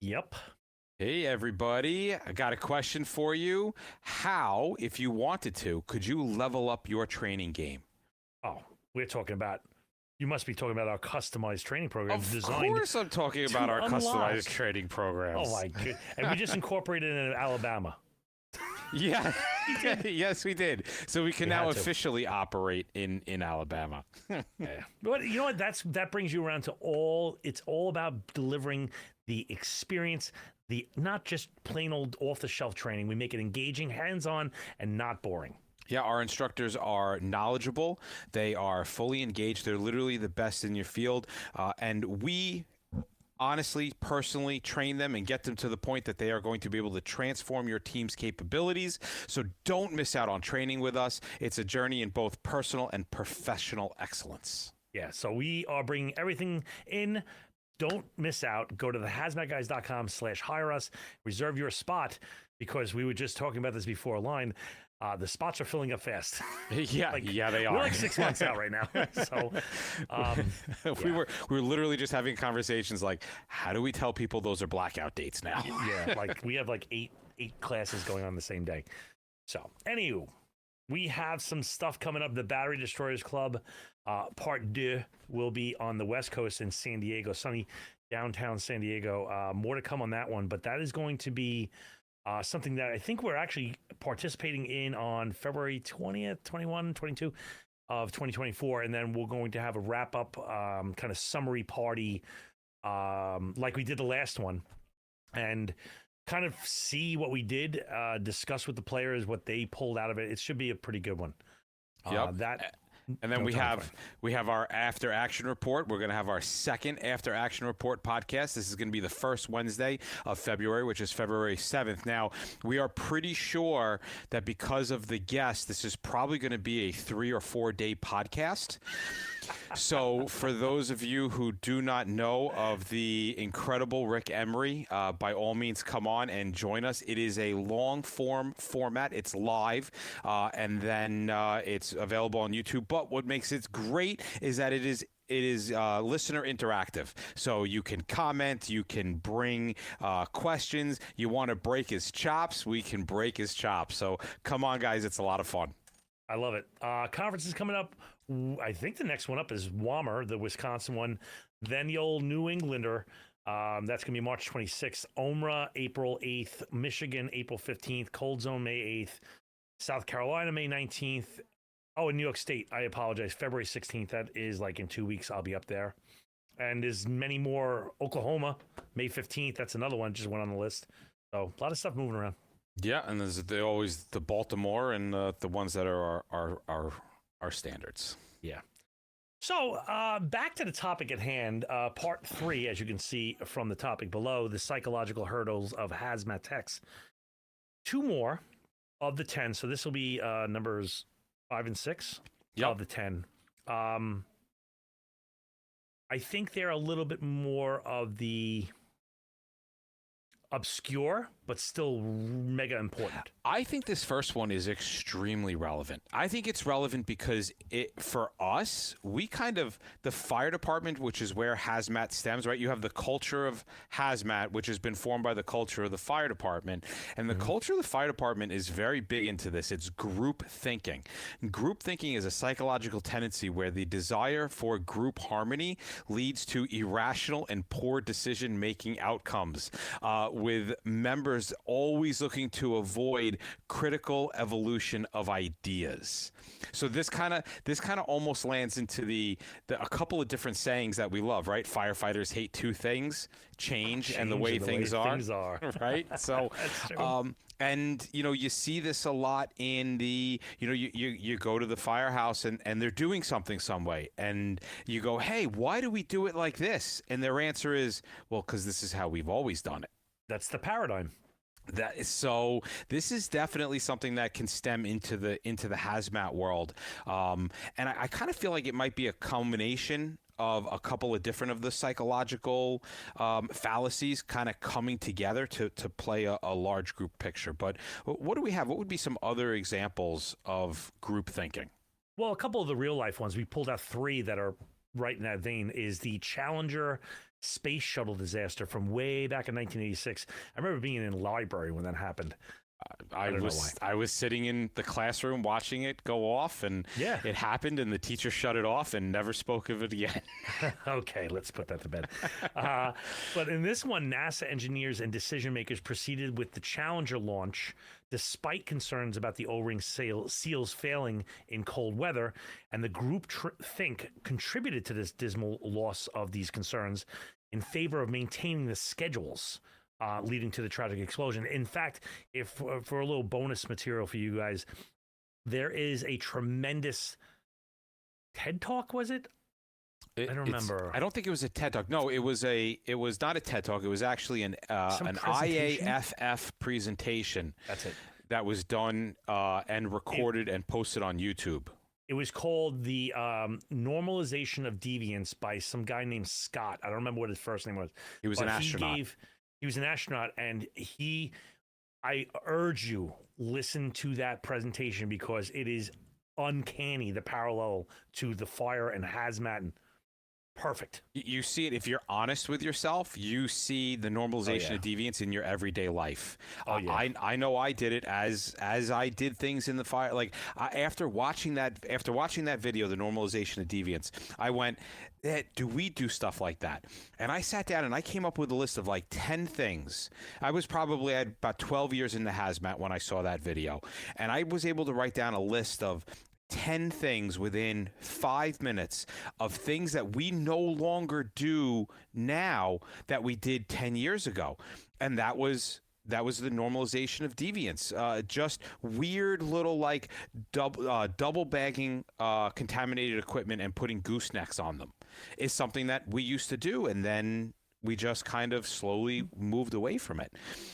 Yep. Hey, everybody. I got a question for you. How, if you wanted to, could you level up your training game? Oh, you must be talking about our customized training program Of designed. course, I'm talking about our customized training programs. Oh, my goodness. And we just incorporated it in Alabama. Yeah. Yes, we did. So we can now officially operate in Alabama. Yeah. But you know what? That brings you around to it's all about delivering the experience, the not just plain old off-the-shelf training. We make it engaging, hands-on, and not boring. Yeah, our instructors are knowledgeable. They are fully engaged. They're literally the best in your field. And we honestly, personally train them and get them to the point that they are going to be able to transform your team's capabilities. So don't miss out on training with us. It's a journey in both personal and professional excellence. Yeah, so we are bringing everything in. Don't miss out. Go to thehazmatguys.com/hire us. Reserve your spot, because we were just talking about this before line. The spots are filling up fast. Yeah, they are. We're like 6 months out right now. So we were literally just having conversations like, how do we tell people those are blackout dates now? Yeah, like we have like eight classes going on the same day. So, anywho, we have some stuff coming up. The Battery Destroyers Club, Part 2, will be on the West Coast in San Diego, sunny downtown San Diego. More to come on that one, but that is going to be something that I think we're actually participating in on February 20th, 21, 22 of 2024. And then we're going to have a wrap-up kind of summary party like we did the last one, and kind of see what we did, discuss with the players what they pulled out of it. It should be a pretty good one. Yep. And then we have our after action report. We're going to have our second after action report podcast. This is going to be the first Wednesday of February, which is February 7th. Now, we are pretty sure that because of the guest, this is probably going to be a 3 or 4 day podcast. So for those of you who do not know of the incredible Rick Emery, by all means, come on and join us. It is a long form format. It's live, and then it's available on YouTube. But what makes it great is that it is listener interactive. So you can comment, you can bring questions. You want to break his chops, we can break his chops. So come on, guys. It's a lot of fun. I love it. Conference is coming up. I think the next one up is WAMR, the Wisconsin one. Then the old New Englander. That's going to be March 26th. OMRA, April 8th. Michigan, April 15th. Cold Zone, May 8th. South Carolina, May 19th. Oh, and New York State, I apologize, February 16th. That is like in 2 weeks. I'll be up there. And there's many more. Oklahoma, May 15th. That's another one. Just went on the list. So a lot of stuff moving around. Yeah, and there's always the Baltimore and the ones that are our standards. Yeah. So back to the topic at hand, part 3, as you can see from the topic below, the psychological hurdles of hazmat techs. 2 more of the 10. So this will be numbers 5 and 6 of the 10. I think they're a little bit more of the obscure, but still mega important. I think this first one is extremely relevant. I think it's relevant because for us, the fire department, which is where hazmat stems, right? You have the culture of hazmat, which has been formed by the culture of the fire department. And the culture of the fire department is very big into this. It's group thinking. Group thinking is a psychological tendency where the desire for group harmony leads to irrational and poor decision-making outcomes, with members always looking to avoid critical evolution of ideas. So this kind of almost lands into a couple of different sayings that we love, right? Firefighters hate 2 things: change and the way things are. Right? So and you see this a lot in the you go to the firehouse and they're doing something some way, and you go, hey, why do we do it like this? And their answer is, well, because this is how we've always done it. That's the paradigm. So this is definitely something that can stem into the hazmat world, and I kind of feel like it might be a culmination of a couple of different of the psychological fallacies kind of coming together to play a large group picture. But what do we have? What would be some other examples of group thinking? Well, a couple of the real life ones. We pulled out 3 that are right in that vein is the Challenger space shuttle disaster from way back in 1986. I remember being in a library when that happened. I was sitting in the classroom watching it go off, and it happened, and the teacher shut it off and never spoke of it again. Okay, let's put that to bed. But in this one, NASA engineers and decision makers proceeded with the Challenger launch despite concerns about the O-ring seals failing in cold weather, and the group think contributed to this dismal loss of these concerns in favor of maintaining the schedules leading to the tragic explosion. In fact, if for a little bonus material for you guys, there is a tremendous TED Talk, was it? I don't remember. I don't think it was a TED Talk. No, it was not a TED Talk. It was actually an IAFF presentation. That's it. That was done and recorded and posted on YouTube. It was called the Normalization of Deviance by some guy named Scott. I don't remember what his first name was. He was an astronaut. He was an astronaut, and I urge you, listen to that presentation because it is uncanny, the parallel to the fire and hazmat. And perfect. You see it, if you're honest with yourself, you see the normalization of deviance in your everyday life. I know I did it as I did things in the fire. Like after watching that video, the normalization of deviance, I went, do we do stuff like that? And I sat down and I came up with a list of like 10 things. I had about 12 years in the hazmat when I saw that video. And I was able to write down a list of 10 things within 5 minutes of things that we no longer do now that we did 10 years ago. And that was the normalization of deviance. Just weird little like double bagging contaminated equipment and putting goosenecks on them is something that we used to do, and then we just kind of slowly moved away from it.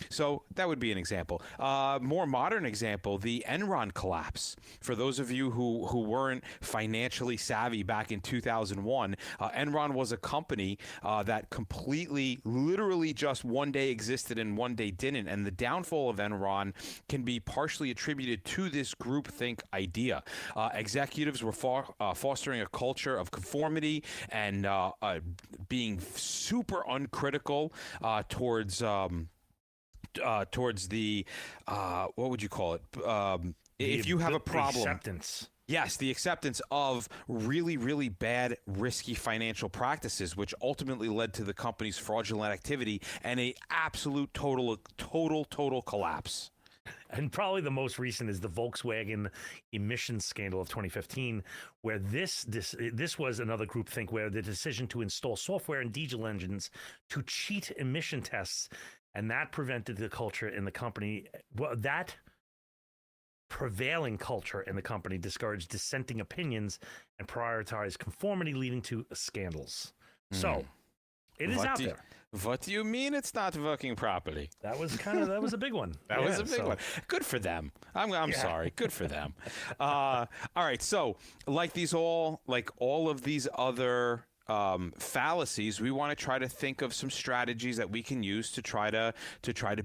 So that would be an example. More modern example, the Enron collapse. For those of you who weren't financially savvy back in 2001, Enron was a company that completely, literally just one day existed and one day didn't. And the downfall of Enron can be partially attributed to this groupthink idea. Executives were fostering a culture of conformity and being super uncritical towards the what would you call it? If you have a problem, acceptance. Yes, the acceptance of really, really bad, risky financial practices, which ultimately led to the company's fraudulent activity and a absolute total collapse. And probably the most recent is the Volkswagen emissions scandal of 2015, where this was another groupthink where the decision to install software in diesel engines to cheat emission tests, and that prevented the culture in the company. Well, that prevailing culture in the company discouraged dissenting opinions and prioritized conformity, leading to scandals. So it is out there. What do you mean it's not working properly? That was a big one. That was a big one. Good for them. I'm sorry. Good for them. All right. So like all of these other fallacies, we want to try to think of some strategies that we can use to try to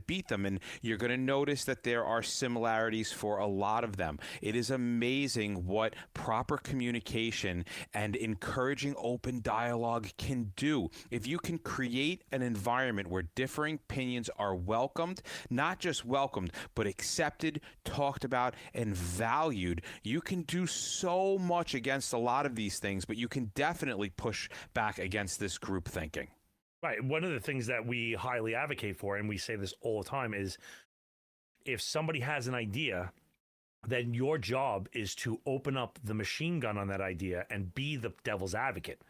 beat them. And you're going to notice that there are similarities for a lot of them. It is amazing what proper communication and encouraging open dialogue can do. If you can create an environment where differing opinions are welcomed, not just welcomed, but accepted, talked about, and valued, you can do so much against a lot of these things, but you can definitely push back against this group thinking. Right. One of the things that we highly advocate for, and we say this all the time, is if somebody has an idea, then your job is to open up the machine gun on that idea and be the devil's advocate.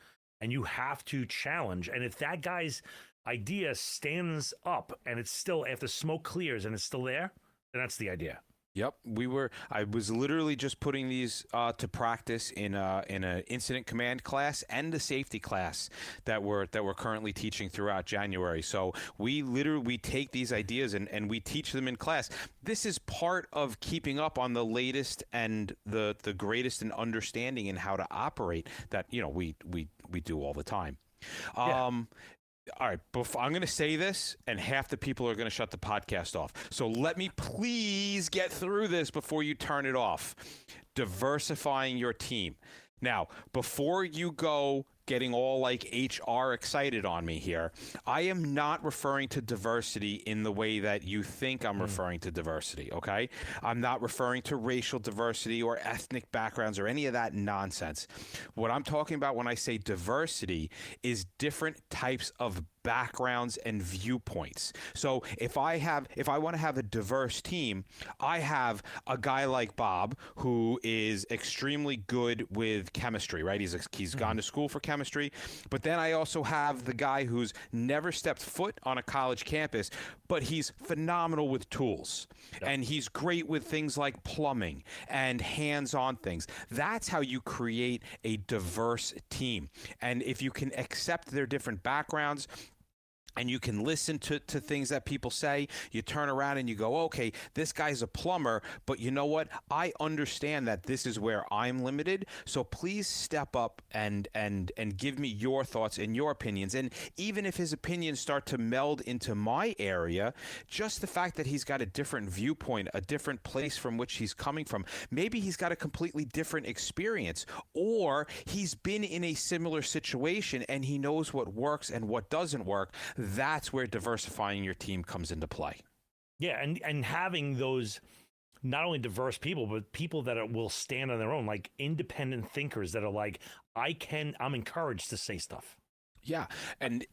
And you have to challenge. And if that guy's idea stands up and it's still, after smoke clears and it's still there, then that's the idea. Yep, I was literally just putting these to practice in an incident command class and the safety class that we're currently teaching throughout January. So we take these ideas and we teach them in class. This is part of keeping up on the latest and the greatest in understanding in how to operate that we do all the time. All right, I'm going to say this, and half the people are going to shut the podcast off. So let me please get through this before you turn it off. Diversifying your team. Now, before you go getting all like HR excited on me here. I am not referring to diversity in the way that you think I'm referring to diversity, okay? I'm not referring to racial diversity or ethnic backgrounds or any of that nonsense. What I'm talking about when I say diversity is different types of backgrounds and viewpoints. So if I want to have a diverse team, I have a guy like Bob who is extremely good with chemistry, right? He's gone to school for chemistry, but then I also have the guy who's never stepped foot on a college campus, but he's phenomenal with tools. Yep. And he's great with things like plumbing and hands-on things. That's how you create a diverse team. And if you can accept their different backgrounds, and you can listen to things that people say, you turn around and you go, okay, this guy's a plumber, but you know what? I understand that this is where I'm limited, so please step up and give me your thoughts and your opinions. And even if his opinions start to meld into my area, just the fact that he's got a different viewpoint, a different place from which he's coming from, maybe he's got a completely different experience, or he's been in a similar situation and he knows what works and what doesn't work. That's where diversifying your team comes into play. Yeah, and having those not only diverse people, but people that will stand on their own, like independent thinkers that are like, I'm encouraged to say stuff. Yeah, and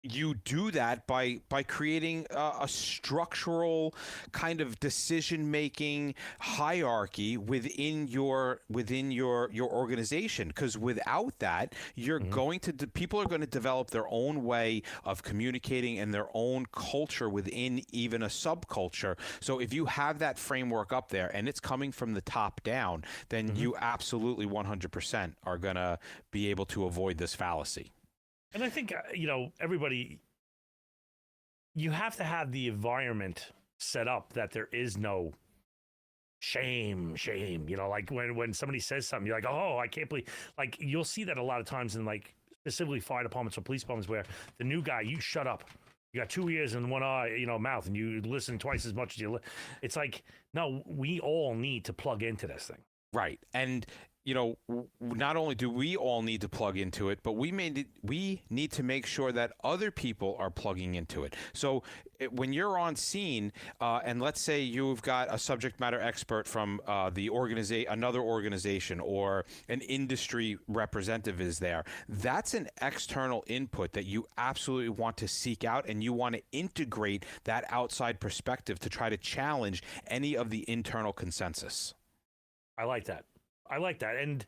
you do that by creating a structural kind of decision-making hierarchy within your organization. Because without that, you're going to people are going to develop their own way of communicating and their own culture within even a subculture. So if you have that framework up there and it's coming from the top down, then you absolutely 100% are going to be able to avoid this fallacy. And I think, everybody, you have to have the environment set up that there is no shame, like when somebody says something, you're like, oh, I can't believe, like you'll see that a lot of times in like specifically fire departments or police departments where the new guy, you shut up. You got 2 ears and one eye, mouth, and you listen twice as much as you It's like, no, we all need to plug into this thing. Right. And not only do we all need to plug into it, but we need to make sure that other people are plugging into it. So when you're on scene, and let's say you've got a subject matter expert from another organization, or an industry representative is there, that's an external input that you absolutely want to seek out, and you want to integrate that outside perspective to try to challenge any of the internal consensus. I like that. And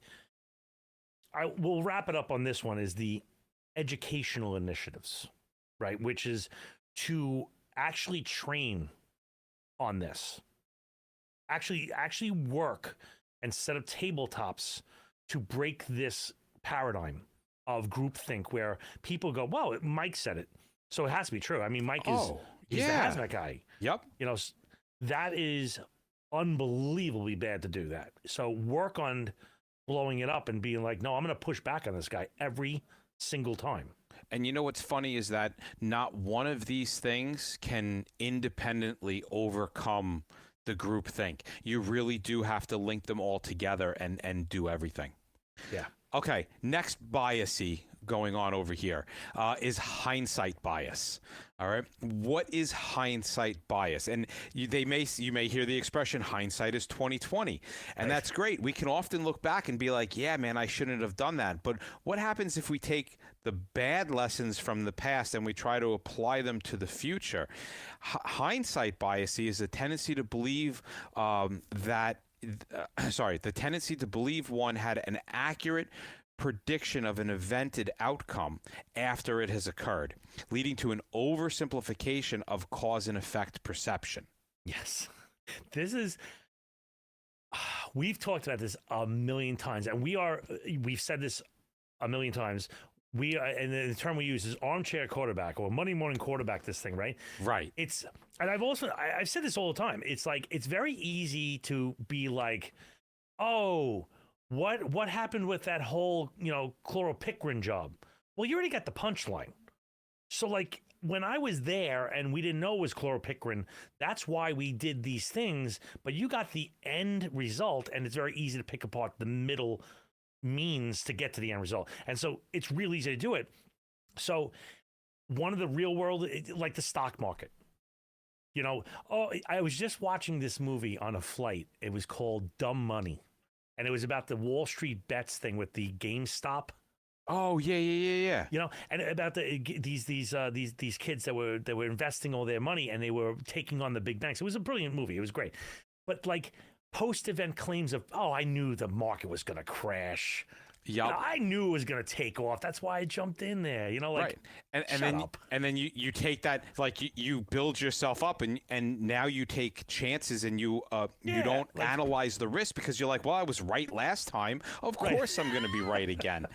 we'll wrap it up on this one, is the educational initiatives, right? Which is to actually train on this, actually work and set up tabletops to break this paradigm of groupthink where people go, well, Mike said it, so it has to be true. I mean, Mike is the hazmat guy. Yep. That is unbelievably bad to do that. So work on blowing it up and being like, no, I'm going to push back on this guy every single time. And what's funny is that not one of these things can independently overcome the groupthink. You really do have to link them all together and do everything. Yeah. Okay, next bias-y going on over here is hindsight bias. All right, what is hindsight bias? And you may hear the expression hindsight is 20/20, and that's great. We can often look back and be like, yeah, man, I shouldn't have done that. But what happens if we take the bad lessons from the past and we try to apply them to the future? Hindsight bias is a tendency to believe the tendency to believe one had an accurate prediction of an evented outcome after it has occurred, leading to an oversimplification of cause and effect perception. Yes. We've talked about this a million times, and we've said this a million times. And the term we use is armchair quarterback or Monday morning quarterback, this thing, right? Right. And I've said this all the time. It's like, it's very easy to be like, oh, what happened with that whole, chloropicrine job? Well, you already got the punchline. So like when I was there and we didn't know it was chloropicrine, that's why we did these things, but you got the end result, and it's very easy to pick apart the middle means to get to the end result. And so it's really easy to do it. So one of the real world, like the stock market, you know, I was just watching this movie on a flight. It was called Dumb Money. And it was about the Wall Street bets thing with the GameStop. Oh yeah. You know, and about these kids that were investing all their money and they were taking on the big banks. It was a brilliant movie. It was great. But like post-event claims of, I knew the market was going to crash. Yeah, I knew it was going to take off. That's why I jumped in there. You know, like, right. And then you take that, like you build yourself up, and now you take chances, and you don't analyze the risk because you're like, well, I was right last time. Of course, I'm going to be right again.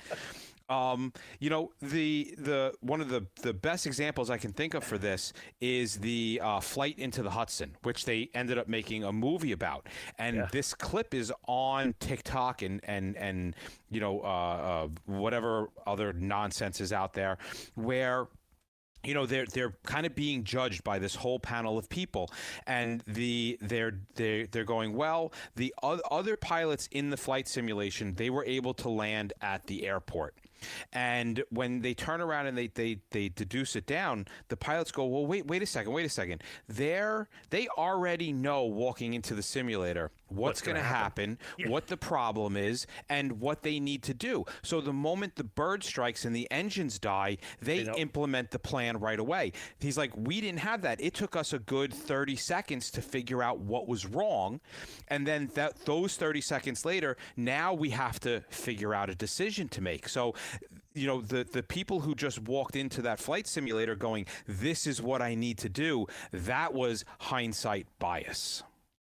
You know, the one of the best examples I can think of for this is the flight into the Hudson, which they ended up making a movie about. And this clip is on TikTok and you know, whatever other nonsense is out there, where you know they're kind of being judged by this whole panel of people, and they're going, well, the other pilots in the flight simulation, they were able to land at the airport. And when they turn around and they deduce it down, the pilots go, well, wait a second. They already know walking into the simulator what's going to happen, what the problem is, and what they need to do. So the moment the bird strikes and the engines die, they implement the plan right away. He's like, we didn't have that. It took us a good 30 seconds to figure out what was wrong. And then those 30 seconds later, now we have to figure out a decision to make. So, you know, the people who just walked into that flight simulator going, this is what I need to do, that was hindsight bias.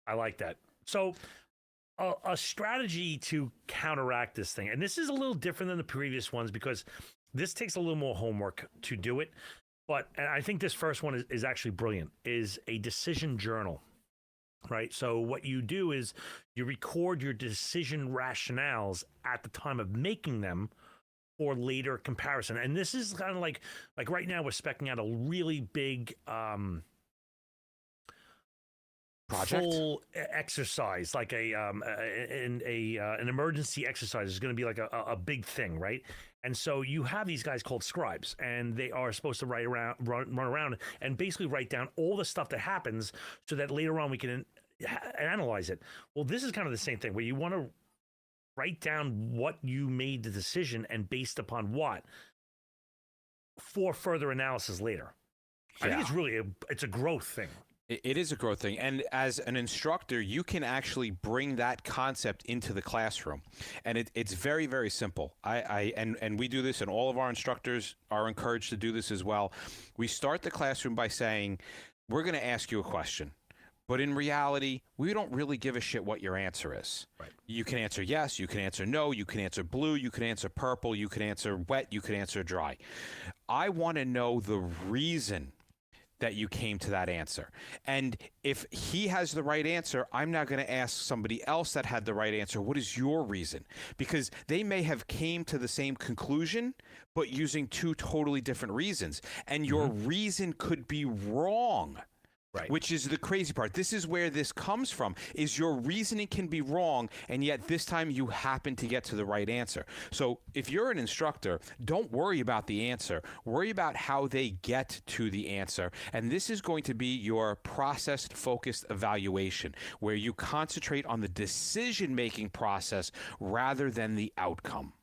I like that. So a strategy to counteract this thing, and this is a little different than the previous ones because this takes a little more homework to do it. But and I think this first one is actually brilliant, is a decision journal, right? So what you do is you record your decision rationales at the time of making them for later comparison. And this is kind of like right now we're speccing out a really big project, full exercise, like an emergency exercise is going to be like a big thing, right? And so you have these guys called scribes, and they are supposed to run around and basically write down all the stuff that happens so that later on we can analyze it. Well, this is kind of the same thing where you want to write down what you made the decision and based upon what for further analysis later. I think it's really it's a growth thing. It is a growth thing. And as an instructor, you can actually bring that concept into the classroom. And it's very, very simple. And we do this, and all of our instructors are encouraged to do this as well. We start the classroom by saying, we're going to ask you a question. But in reality, we don't really give a shit what your answer is. Right. You can answer yes, you can answer no, you can answer blue, you can answer purple, you can answer wet, you can answer dry. I want to know the reason that you came to that answer. And if he has the right answer, I'm now going to ask somebody else that had the right answer, what is your reason? Because they may have came to the same conclusion, but using two totally different reasons. And your reason could be wrong. Right. Which is the crazy part. This is where this comes from, is your reasoning can be wrong, and yet this time you happen to get to the right answer. So if you're an instructor, don't worry about the answer. Worry about how they get to the answer. And this is going to be your process-focused evaluation, where you concentrate on the decision-making process rather than the outcome.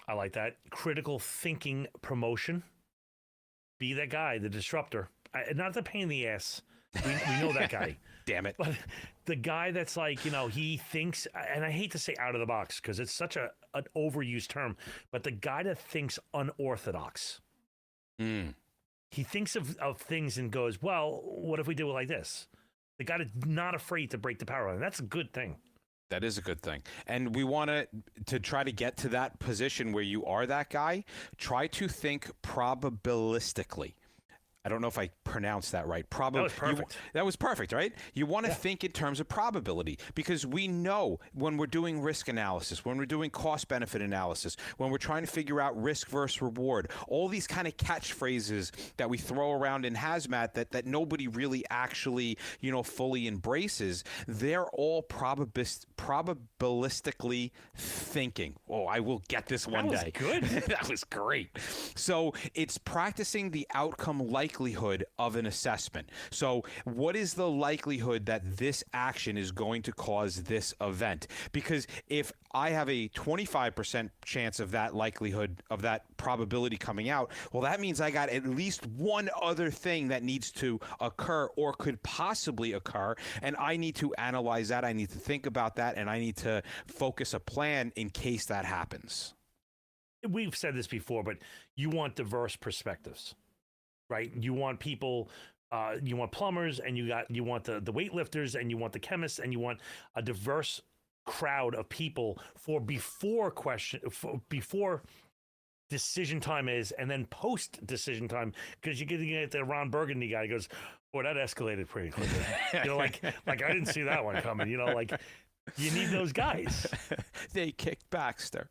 I like that. Critical thinking promotion. Be that guy, the disruptor. Not the pain in the ass. We know that guy. Damn it. But the guy that's like, you know, he thinks, and I hate to say out of the box because it's such an overused term, but the guy that thinks unorthodox. He thinks of things and goes, well, what if we do it like this? The guy that's not afraid to break the power line. That's a good thing. That is a good thing. And we want to try to get to that position where you are that guy. Try to think probabilistically. I don't know if I pronounced that right. That was perfect. That was perfect, right? You want to think in terms of probability, because we know when we're doing risk analysis, when we're doing cost-benefit analysis, when we're trying to figure out risk versus reward, all these kind of catchphrases that we throw around in hazmat that nobody really actually, fully embraces, they're all probabilistically thinking. Oh, I will get this one day. That was good. That was great. So it's practicing the outcome likelihood of an assessment. So what is the likelihood that this action is going to cause this event? Because if I have a 25% chance of that likelihood, of that probability coming out, well, that means I got at least one other thing that needs to occur or could possibly occur, and I need to analyze that, I need to think about that, and I need to focus a plan in case that happens. We've said this before, but you want diverse perspectives, right? You want people, you want plumbers, and you want the weightlifters, and you want the chemists, and you want a diverse crowd of people for before decision time is, and then post decision time, because you're getting at the Ron Burgundy guy goes, "Boy, that escalated pretty quickly." like I didn't see that one coming. You need those guys. They kicked Baxter.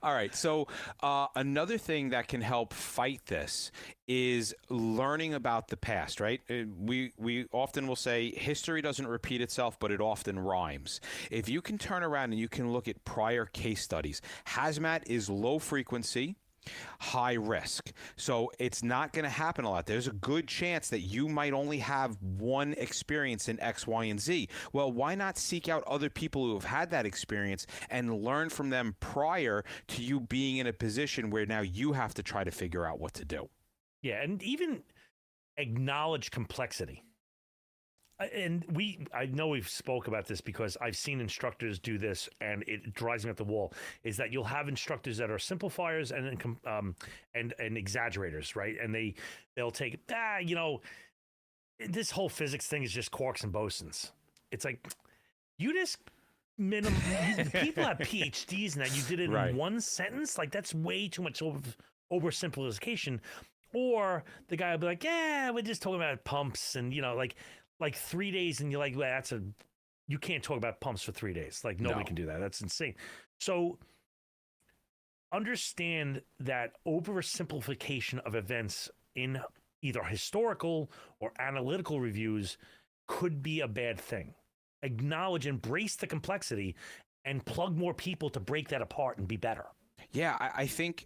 All right. So another thing that can help fight this is learning about the past, right? We often will say history doesn't repeat itself, but it often rhymes. If you can turn around and you can look at prior case studies, hazmat is low frequency, high risk. So it's not going to happen a lot. There's a good chance that you might only have one experience in X, Y, and Z. Well, why not seek out other people who have had that experience and learn from them prior to you being in a position where now you have to try to figure out what to do? Yeah, and even acknowledge complexity. And I know we've spoke about this because I've seen instructors do this, and it drives me up the wall. Is that you'll have instructors that are simplifiers and exaggerators, right? And they'll take this whole physics thing is just quarks and bosons. It's like you just people have PhDs in that. You did it in one sentence. Like that's way too much oversimplification. Or the guy will be like, "Yeah, we're just talking about pumps," and like 3 days, and you're like, well, you can't talk about pumps for 3 days. Like nobody can do that. That's insane. So understand that oversimplification of events in either historical or analytical reviews could be a bad thing. Acknowledge, embrace the complexity, and plug more people to break that apart and be better. Yeah, I think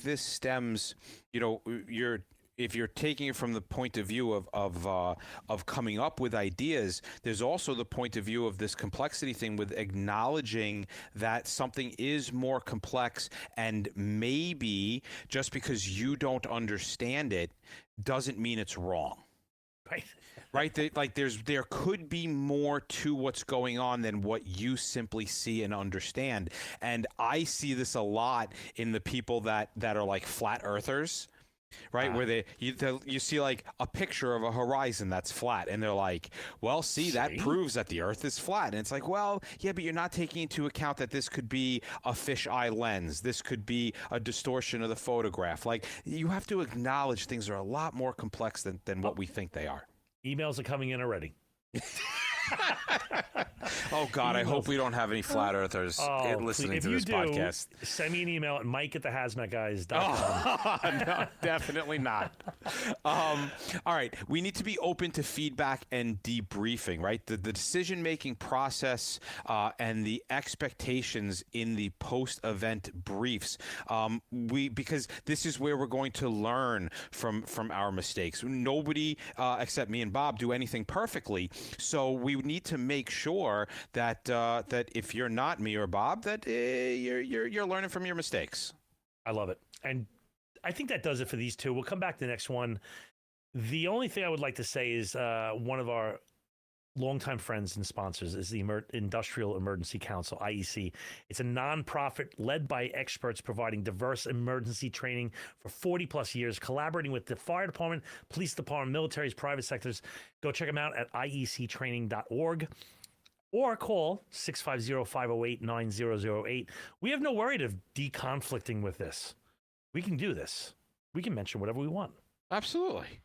this stems, if you're taking it from the point of view of coming up with ideas, there's also the point of view of this complexity thing with acknowledging that something is more complex, and maybe just because you don't understand it doesn't mean it's wrong. Right? There could be more to what's going on than what you simply see and understand. And I see this a lot in the people that are like flat earthers. Right, where you see like a picture of a horizon that's flat, and they're like, well, see, that proves that the Earth is flat. And it's like, well, yeah, but you're not taking into account that this could be a fisheye lens. This could be a distortion of the photograph. Like, you have to acknowledge things are a lot more complex than what we think they are. Emails are coming in already. Oh, God, I hope we don't have any flat earthers listening to this podcast. Send me an email at mike@thehazmatguys.com. Oh, no, definitely not. All right. We need to be open to feedback and debriefing, right? The decision-making process and the expectations in the post-event briefs. Because this is where we're going to learn from our mistakes. Nobody except me and Bob do anything perfectly. So we need to make sure that if you're not me or Bob, that you're learning from your mistakes. I love it. And I think that does it for these two. We'll come back to the next one. The only thing I would like to say is one of our longtime friends and sponsors is the Industrial Emergency Council, IEC. It's a nonprofit led by experts providing diverse emergency training for 40 plus years, collaborating with the fire department, police department, militaries, private sectors. Go check them out at iectraining.org. Or call 650-508-9008. We have no worry of deconflicting with this. We can do this. We can mention whatever we want. Absolutely.